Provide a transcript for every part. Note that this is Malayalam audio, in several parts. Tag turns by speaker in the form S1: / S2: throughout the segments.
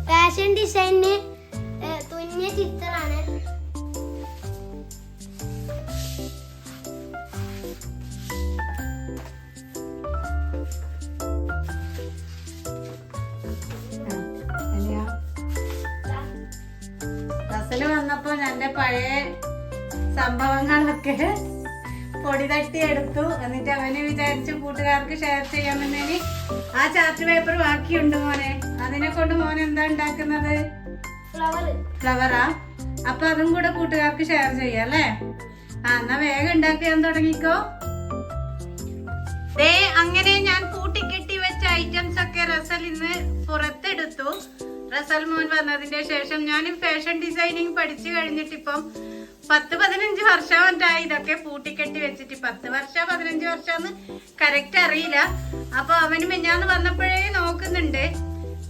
S1: ഫാഷൻ ഡിസൈനിന് തുന്നിയ ചിത്രമാണ്.
S2: റസല് വന്നപ്പോ എന്റെ പഴയ സംഭവങ്ങളൊക്കെ പൊടി തട്ടി എടുത്തു. എന്നിട്ട് അവന് വിചാരിച്ചു കൂട്ടുകാർക്ക് ഷെയർ ചെയ്യാമെന്നതിന് ആ ചാർട്ട് പേപ്പർ ബാക്കിയുണ്ട് മോനെ. അതിനെ കൊണ്ട് മോൻ എന്താ ഉണ്ടാക്കുന്നത്? ഫ്ലവറാ. അപ്പൊ അതും കൂടെ കൂട്ടുകാർക്ക് ഷെയർ ചെയ്യാം അല്ലേ? എന്നാ വേഗം ഉണ്ടാക്കാൻ തുടങ്ങിക്കോ. അങ്ങനെ ഞാൻ കൂട്ടിക്കെട്ടി വെച്ച ഐറ്റംസ് ഒക്കെ റസൽ ഇന്ന് പുറത്തെടുത്തു. റസൽ മോൻ വന്നതിന്റെ ശേഷം ഞാനും ഫാഷൻ ഡിസൈനിങ് പഠിച്ചു കഴിഞ്ഞിട്ട് ഇപ്പം 10-15 വർഷമായി ഇതൊക്കെ പൂട്ടിക്കെട്ടി വെച്ചിട്ട്. 10 വർഷം 15 വർഷമെന്ന് കറക്റ്റ് അറിയില്ല. അപ്പൊ അവന് മിഞ്ഞാന്ന് വന്നപ്പോഴേ നോക്കുന്നുണ്ട്.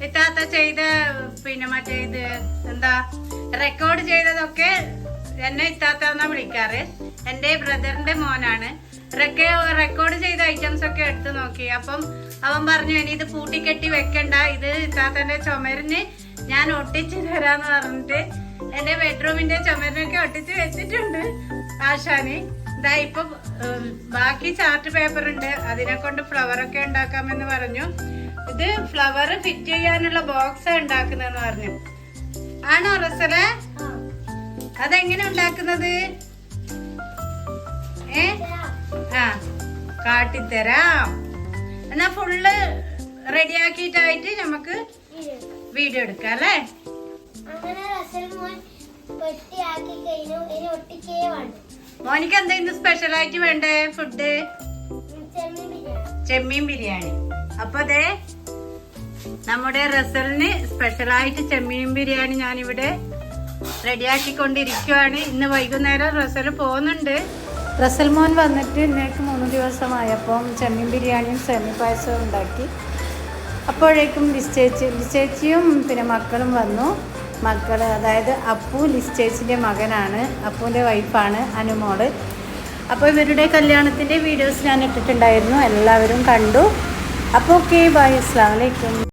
S2: ഇത്താത്ത ചെയ്ത മറ്റേ ഇത് എന്താ റെക്കോർഡ് ചെയ്തതൊക്കെ എന്നെ ഇത്താത്ത എന്നാ വിളിക്കാറ്. എന്റെ ബ്രദറിന്റെ മോനാണ്. റെക്കോർഡ് ചെയ്ത ഐറ്റംസ് ഒക്കെ എടുത്തു നോക്കി. അപ്പം അവൻ പറഞ്ഞു ഇനി ഇത് പൂട്ടിക്കെട്ടി വെക്കണ്ട, ഇത് ഇത്താത്തന്റെ ചുമരിന് ഞാൻ ഒട്ടിച്ചു തരാന്ന് പറഞ്ഞിട്ട് എന്റെ ബെഡ്റൂമിന്റെ ചുമരിനൊക്കെ ഒട്ടിച്ച് വെച്ചിട്ടുണ്ട് ആശാന്. ഇതാ ഇപ്പൊ ബാക്കി ചാർട്ട് പേപ്പർ ഉണ്ട്, അതിനെ കൊണ്ട് ഫ്ലവർ ഒക്കെ ഉണ്ടാക്കാമെന്ന് പറഞ്ഞു. ഇത് ഫ്ലവർ ഫിറ്റ് ചെയ്യാനുള്ള ബോക്സ് ഉണ്ടാക്കുന്നെന്ന് പറഞ്ഞു. ആണോ റസലെ? അതെങ്ങനെ ഉണ്ടാക്കുന്നത്? കാട്ടിത്തരാം. എന്നാ ഫുള്ള് റെഡിയാക്കിട്ടായിട്ട് നമുക്ക് വീഡിയോ എടുക്കാം അല്ലേ? മോനിക്ക് എന്താ ഇന്ന് സ്പെഷ്യൽ ആയിട്ട് വേണ്ടേ ഫുഡ്? ചെമ്മീൻ ബിരിയാണി. അപ്പൊ അതെ നമ്മുടെ റസലിന് സ്പെഷ്യലായിട്ട് ചെമ്മീൻ ബിരിയാണി ഞാനിവിടെ റെഡിയാക്കിക്കൊണ്ടിരിക്കുവാണ്. ഇന്ന് വൈകുന്നേരം റസൽ പോകുന്നുണ്ട്. റസൽ മോൻ വന്നിട്ട് ഇന്നേക്ക് 3 ദിവസമായപ്പം ചെമ്മീൻ ബിരിയാണിയും സെമി പായസവും ഉണ്ടാക്കി. അപ്പോഴേക്കും ലിസ്റ്റേച്ചിയും മക്കളും വന്നു. മക്കൾ അതായത് അപ്പു ലിസ്റ്റേച്ചിൻ്റെ മകനാണ്, അപ്പുവിൻ്റെ വൈഫാണ് അനുമോള്. അപ്പോൾ ഇവരുടെ കല്യാണത്തിൻ്റെ വീഡിയോസ് ഞാൻ ഇട്ടിട്ടുണ്ടായിരുന്നു, എല്ലാവരും കണ്ടു. അപ്പോൾ ഓക്കെ, ബൈ, അസ്സലാമു അലൈക്കും.